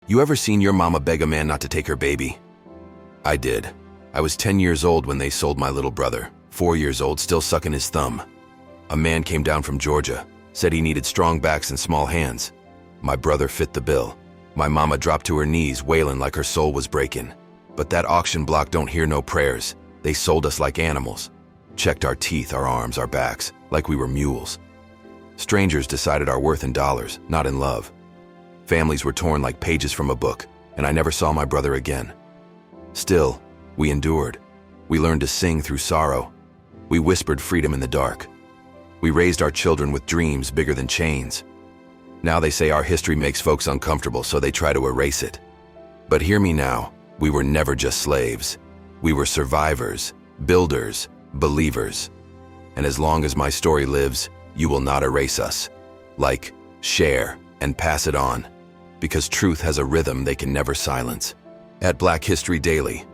You ever seen your mama beg a man not to take her baby? I did. I was 10 years old when they sold my little brother, 4 years old, still sucking his thumb. A man came down from Georgia, said he needed strong backs and small hands. My brother fit the bill. My mama dropped to her knees, wailing like her soul was breaking. But that auction block don't hear no prayers. They sold us like animals. Checked our teeth, our arms, our backs, like we were mules. Strangers decided our worth in dollars, not in love. Families were torn like pages from a book, and I never saw my brother again. Still, we endured. We learned to sing through sorrow. We whispered freedom in the dark. We raised our children with dreams bigger than chains. Now they say our history makes folks uncomfortable, so they try to erase it. But hear me now, we were never just slaves. We were survivors, builders, believers. And as long as my story lives, you will not erase us. Like, share, and pass it on. Because truth has a rhythm they can never silence. At Black History Daily,